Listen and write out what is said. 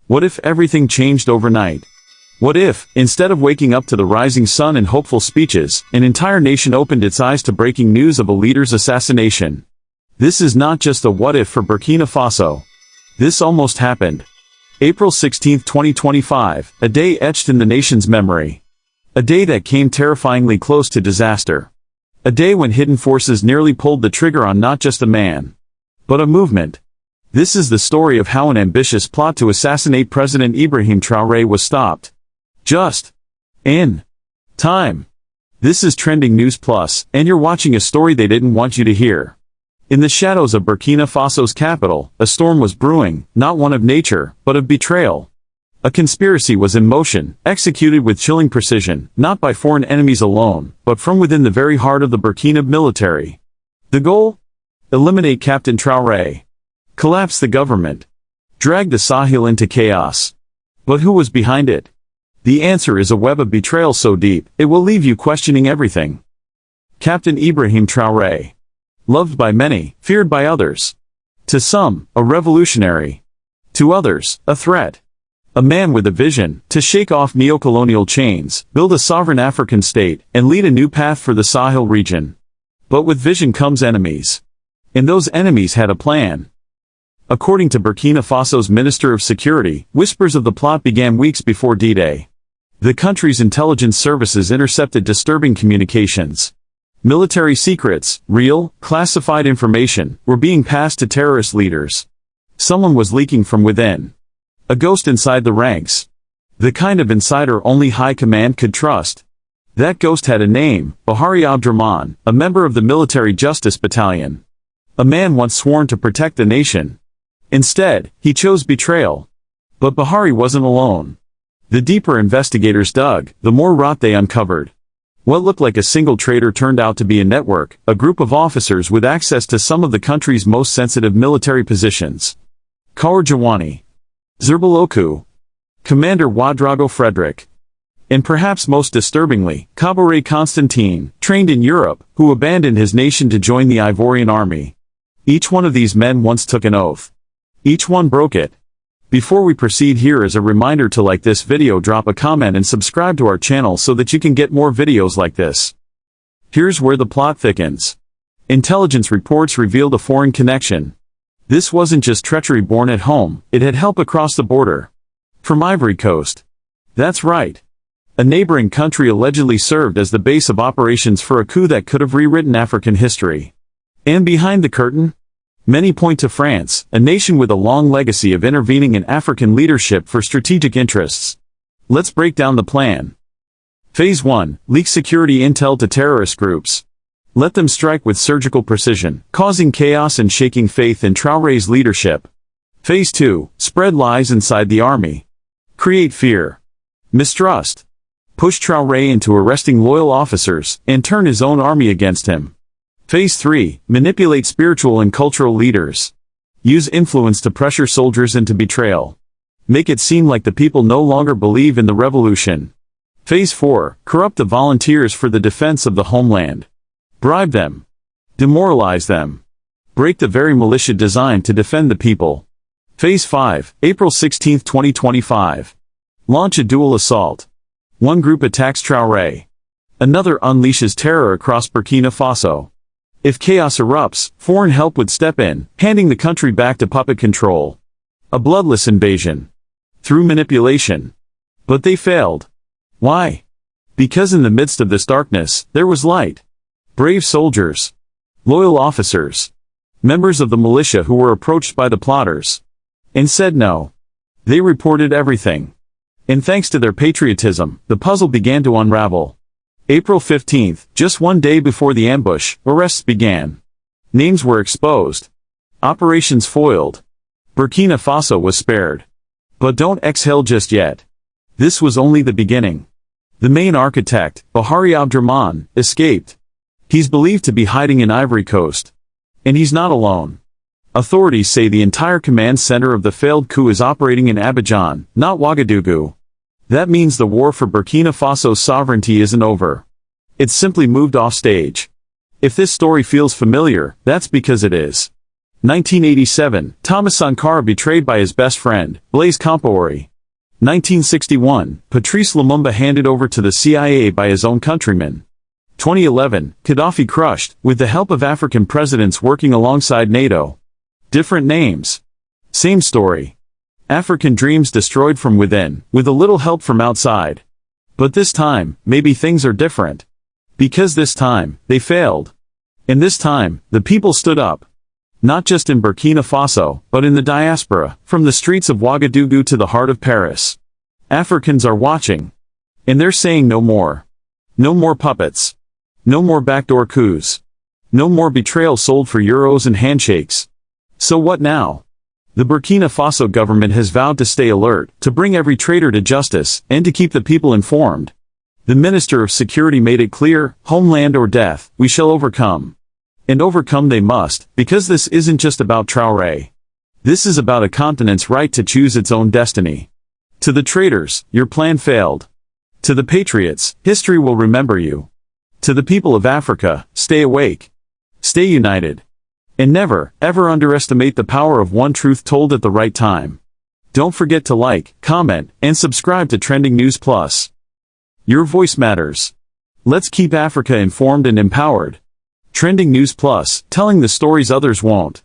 What if everything changed overnight? What if, instead of waking up to the rising sun and hopeful speeches, an entire nation opened its eyes to breaking news of a leader's assassination? This is not just a what if for Burkina Faso. This almost happened. April 16, 2025, a day etched in the nation's memory. A day that came terrifyingly close to disaster. A day when hidden forces nearly pulled the trigger on not just a man, but a movement. This is the story of how an ambitious plot to assassinate President Ibrahim Traore was stopped. Just in time. This is Trending News Plus, and you're watching a story they didn't want you to hear. In the shadows of Burkina Faso's capital, a storm was brewing, not one of nature, but of betrayal. A conspiracy was in motion, executed with chilling precision, not by foreign enemies alone, but from within the very heart of the Burkina military. The goal? Eliminate Captain Traore. Collapse the government. Drag the Sahel into chaos. But who was behind it? The answer is a web of betrayal so deep, it will leave you questioning everything. Captain Ibrahim Traore. Loved by many, feared by others. To some, a revolutionary. To others, a threat. A man with a vision, to shake off neocolonial chains, build a sovereign African state, and lead a new path for the Sahel region. But with vision comes enemies. And those enemies had a plan. According to Burkina Faso's Minister of Security, whispers of the plot began weeks before D-Day. The country's intelligence services intercepted disturbing communications. Military secrets, real, classified information, were being passed to terrorist leaders. Someone was leaking from within. A ghost inside the ranks. The kind of insider only high command could trust. That ghost had a name, Bahari Abdurrahman, a member of the Military Justice Battalion. A man once sworn to protect the nation. Instead, he chose betrayal. But Bahari wasn't alone. The deeper investigators dug, the more rot they uncovered. What looked like a single traitor turned out to be a network, a group of officers with access to some of the country's most sensitive military positions. Kaur Jawani. Zerbaloku. Commander Ouedraogo Frederick. And perhaps most disturbingly, Kabore Constantine, trained in Europe, who abandoned his nation to join the Ivorian army. Each one of these men once took an oath. Each one broke it. Before we proceed, here is a reminder to like this video, drop a comment and subscribe to our channel so that you can get more videos like this. Here's where the plot thickens. Intelligence reports revealed a foreign connection. This wasn't just treachery born at home, it had help across the border. From Ivory Coast. That's right. A neighboring country allegedly served as the base of operations for a coup that could have rewritten African history. And behind the curtain? Many point to France, a nation with a long legacy of intervening in African leadership for strategic interests. Let's break down the plan. Phase 1. Leak security intel to terrorist groups. Let them strike with surgical precision, causing chaos and shaking faith in Traore's leadership. Phase 2. Spread lies inside the army. Create fear. Mistrust. Push Traore into arresting loyal officers, and turn his own army against him. Phase 3. Manipulate spiritual and cultural leaders. Use influence to pressure soldiers into betrayal. Make it seem like the people no longer believe in the revolution. Phase 4. Corrupt the volunteers for the defense of the homeland. Bribe them. Demoralize them. Break the very militia designed to defend the people. Phase 5. April 16, 2025. Launch a dual assault. One group attacks Traore. Another unleashes terror across Burkina Faso. If chaos erupts, foreign help would step in, handing the country back to puppet control. A bloodless invasion. Through manipulation. But they failed. Why? Because in the midst of this darkness, there was light. Brave soldiers. Loyal officers. Members of the militia who were approached by the plotters. And said no. They reported everything. And thanks to their patriotism, the puzzle began to unravel. April 15th, just one day before the ambush, arrests began. Names were exposed. Operations foiled. Burkina Faso was spared. But don't exhale just yet. This was only the beginning. The main architect, Bahari Abdurrahman, escaped. He's believed to be hiding in Ivory Coast. And he's not alone. Authorities say the entire command center of the failed coup is operating in Abidjan, not Ouagadougou. That means the war for Burkina Faso's sovereignty isn't over. It's simply moved off stage. If this story feels familiar, that's because it is. 1987, Thomas Sankara betrayed by his best friend, Blaise Compaoré. 1961, Patrice Lumumba handed over to the CIA by his own countrymen. 2011, Gaddafi crushed, with the help of African presidents working alongside NATO. Different names. Same story. African dreams destroyed from within, with a little help from outside. But this time, maybe things are different. Because this time, they failed. And this time, the people stood up. Not just in Burkina Faso, but in the diaspora, from the streets of Ouagadougou to the heart of Paris. Africans are watching. And they're saying no more. No more puppets. No more backdoor coups. No more betrayal sold for euros and handshakes. So what now? The Burkina Faso government has vowed to stay alert, to bring every traitor to justice, and to keep the people informed. The Minister of Security made it clear, homeland or death, we shall overcome. And overcome they must, because this isn't just about Traore. This is about a continent's right to choose its own destiny. To the traitors, your plan failed. To the patriots, history will remember you. To the people of Africa, stay awake. Stay united. And never, ever underestimate the power of one truth told at the right time. Don't forget to like, comment, and subscribe to Trending News Plus. Your voice matters. Let's keep Africa informed and empowered. Trending News Plus, telling the stories others won't.